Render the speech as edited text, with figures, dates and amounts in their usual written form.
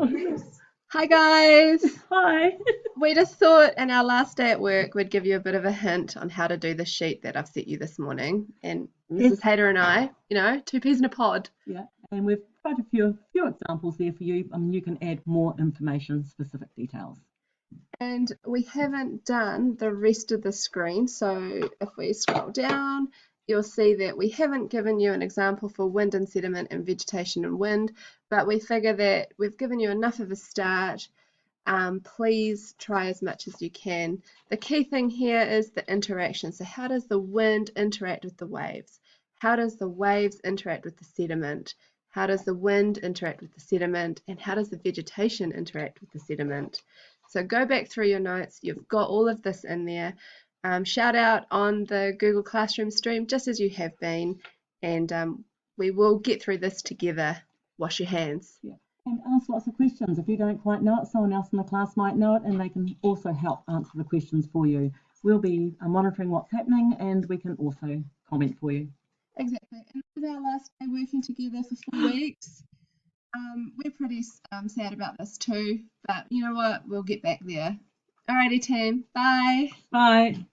Hi guys! Hi. We just thought in our last day at work we'd give you a bit of a hint on how to do the sheet that I've set you this morning. And Yes. Mrs. Hayter and I, two peas in a pod. Yeah, and we've got a few examples there for you. You can add more information, specific details. And we haven't done the rest of the screen, so if we scroll down, you'll see that we haven't given you an example for wind and sediment and vegetation and wind, but we figure that we've given you enough of a start. Please try as much as you can. The key thing here is the interaction. So how does the wind interact with the waves? How does the waves interact with the sediment? How does the wind interact with the sediment? And how does the vegetation interact with the sediment? So go back through your notes. You've got all of this in there. Shout out on the Google Classroom stream just as you have been. And we will get through this together. Wash your hands. Yeah. And ask lots of questions. If you don't quite know it, someone else in the class might know it, and they can also help answer the questions for you. We'll be monitoring what's happening, and we can also comment for you. Exactly. And this is our last day working together for 4 weeks. We're pretty sad about this too, but you know what? We'll get back there. Alrighty, team. Bye. Bye.